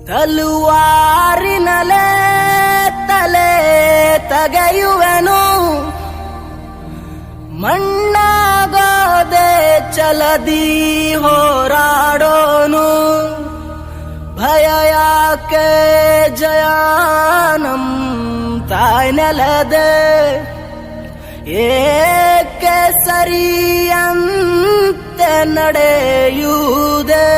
ತಲುವಾರಿನಲೆ ತಲೆ ತಗೆಯುವೆನು, ಮಣ್ಣಾಗೋದೆ ಚಲದಿ ಹೋರಾಡೋನು. ಭಯ ಯಾಕೆ ಜಯಾನಂ ತಾಯ್ನೆಲದೆ, ಏಕೆ ಸರಿಯಂತೆ ನಡೆಯುವುದೇ.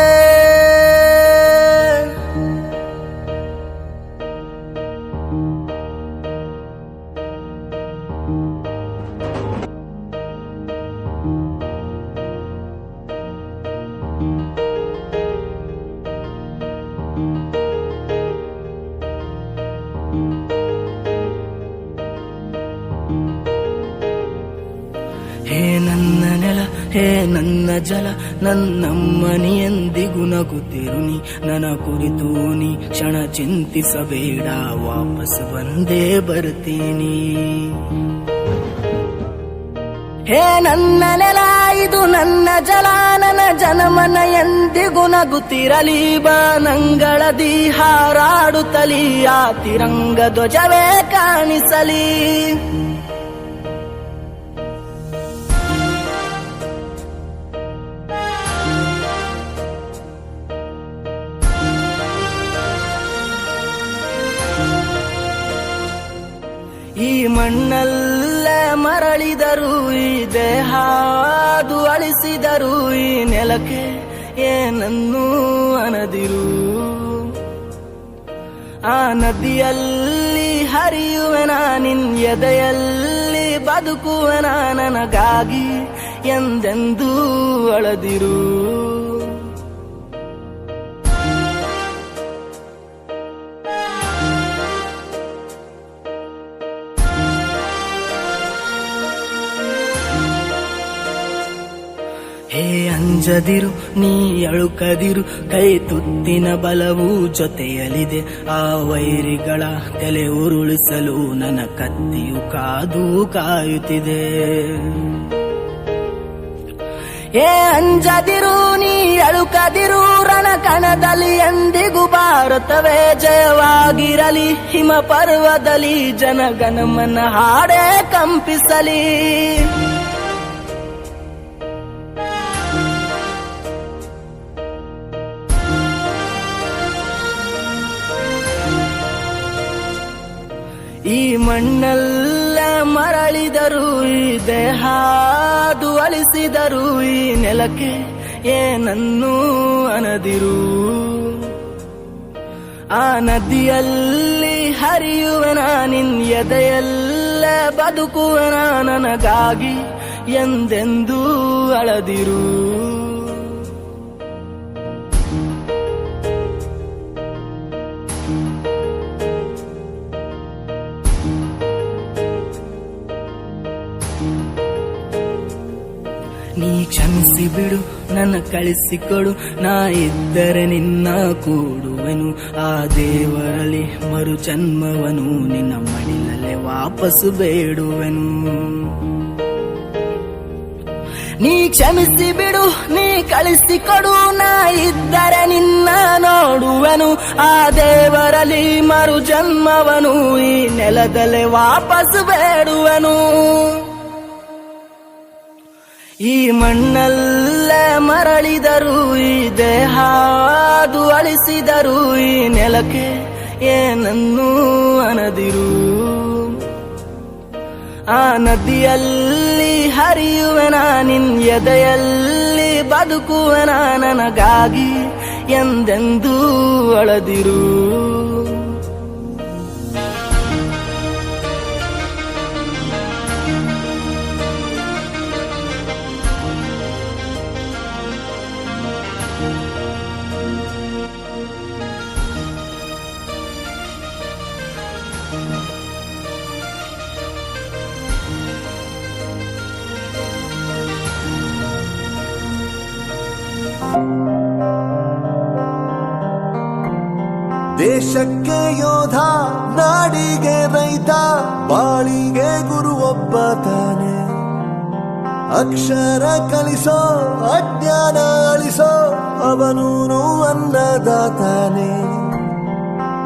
ಹೇ ನನ್ನ ನೆಲ, ಹೇ ನನ್ನ ಜಲ, ನನ್ನಮ್ಮನಿ ಎಂದಿಗೂ ನಗುತ್ತಿರುನಿ. ನನ್ನ ಕುರಿತು ನೀ ಕ್ಷಣ ಚಿಂತಿಸಬೇಡ, ವಾಪಸ್ ಬಂದೇ ಬರ್ತೀನಿ. ಹೇ ನನ್ನ ನೆಲ, ಇದು ನನ್ನ ಜಲ, ನನ್ನ ಜನಮನ ಎಂದಿಗೂ ನಗುತ್ತಿರಲಿ. ಬಾನಂಗಳದಿ ಹಾರಾಡುತ್ತಲಿ, ಆ ತಿರಂಗ ಧ್ವಜವೇ ಕಾಣಿಸಲಿ. ಈ ಮಣ್ಣಲ್ಲೇ ಮರಳಿದರು, ಈ ದೇಹಾದು ಅಳಿಸಿದರು, ಈ ನೆಲಕ್ಕೆ ಏನನ್ನೂ ಅನದಿರು. ಆ ನದಿಯಲ್ಲಿ ಹರಿಯುವೆನ, ನಿನ್ ಎದೆಯಲ್ಲಿ ಬದುಕುವೆನ, ನನಗಾಗಿ ಎಂದೆಂದೂ ಅಳದಿರು. ಹೇ ಅಂಜದಿರು, ನೀ ಅಳುಕದಿರು, ಕೈ ತುತ್ತಿನ ಬಲವು ಜೊತೆಯಲಿದೆ. ಆ ವೈರಿಗಳ ತಲೆ ಉರುಳಿಸಲು ನನ್ನ ಕತ್ತಿಯು ಕಾದು ಕಾಯುತ್ತಿದೆ. ಹೇ ಅಂಜದಿರು, ನೀ ಅಳುಕದಿರು, ರಣಕಣದಲ್ಲಿ ಎಂದಿಗೂ ಭಾರತವೇ ಜಯವಾಗಿರಲಿ. ಹಿಮ ಪರ್ವದಲ್ಲಿ ಜನಗಣಮನ ಹಾಡೇ ಕಂಪಿಸಲಿ. ಈ ಮಣ್ಣಲ್ಲ ಮರಳಿದರು, ಈ ದೇಹಾದು ಅಳಿಸಿದರು, ಈ ನೆಲಕ್ಕೆ ಏನನ್ನೂ ಅನದಿರು. ಆ ನದಿಯಲ್ಲಿ ಹರಿಯುವೆನ, ನಿನ್ ಎದೆಯಲ್ಲೇ ಬದುಕುವೆನ, ನನಗಾಗಿ ಎಂದೆಂದೂ ಅಳದಿರು. ನೀ ಕ್ಷಮಿಸಿ ಬಿಡು, ನನ್ನ ಕಳಿಸಿಕೊಡು, ನಾ ಇದ್ದರೆ ನಿನ್ನ ಕೂಡುವೆನು. ಆ ದೇವರಲ್ಲಿ ಮರು ಜನ್ಮವನು, ನಿನ್ನ ಮಡಿಲಲ್ಲೇ ವಾಪಸ್ಸು ಬೇಡುವೆನು. ನೀ ಕ್ಷಮಿಸಿ ಬಿಡು, ನೀ ಕಳಿಸಿಕೊಡು, ನಾ ಇದ್ದರೆ ನಿನ್ನ ನೋಡುವೆನು. ಆ ದೇವರಲ್ಲಿ ಮರು ಜನ್ಮವನು, ಈ ನೆಲದಲ್ಲೇ ವಾಪಸ್ಸು ಬೇಡುವೆನು. ಈ ಮಣ್ಣಲ್ಲೇ ಮರಳಿದರು, ಈ ದೇಹಾದು ಅಳಿಸಿದರು, ಈ ನೆಲಕ್ಕೆ ಏನನ್ನೂ ಅನದಿರು. ಆ ನದಿಯಲ್ಲಿ ಹರಿಯುವೆನ, ನಿನ್ ಎದೆಯಲ್ಲಿ ಬದುಕುವೆನ, ನನಗಾಗಿ ಎಂದೆಂದೂ ಅಳದಿರು. ದೇಶಕ್ಕೆ ಯೋಧ, ನಾಡಿಗೆ ರೈತ, ಬಾಳಿಗೆ ಗುರು ಒಬ್ಬ ತಾನೆ. ಅಕ್ಷರ ಕಲಿಸೋ, ಅಜ್ಞಾನ ಅಳಿಸೋ, ಅವನೂನು ಅನ್ನದಾತಾನೆ.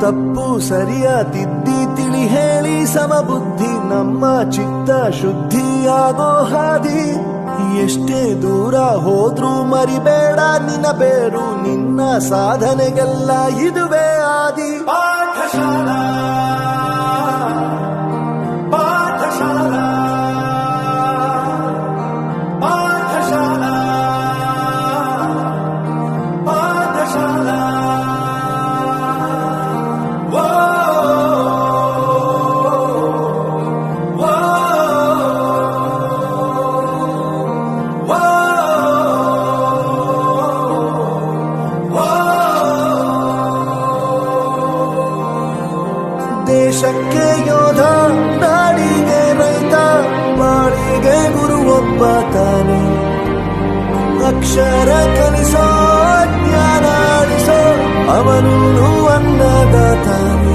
ತಪ್ಪು ಸರಿಯ ತಿದ್ದಿ ತಿಳಿ ಹೇಳಿ ಸಮಬುದ್ಧಿ ನಮ್ಮ ಚಿತ್ತ ಶುದ್ಧಿಯಾಗೋ ಹಾದಿ. ಎಷ್ಟೇ ದೂರ ಹೋದ್ರೂ ಮರಿಬೇಡ ನಿನ್ನ ಬೇರು, ನಿನ್ನ ಸಾಧನೆಗೆಲ್ಲ ಇದುವೇ ಆದಿ. ಪಾಠಶಾಲಾ ಪಾಠಶಾಲಾ ಪಾಠಶಾಲಾ ಪಾಠಶಾಲಾ. ವೋ ವೋ ವೋ ವೋ. ದೇಶಕ್ಕೆ ಯೋಧ, ನಾಡಿಗೆ ರೈತ, ಬಾಳಿಗೆ ಗುರು ಒಬ್ಬ ತಾನೆ. ಅಕ್ಷರ ಕಲಿಸೋ, ಜ್ಞಾನ ಅಳಿಸೋ, ಅವನು ಅನ್ನದಾತಾನೆ.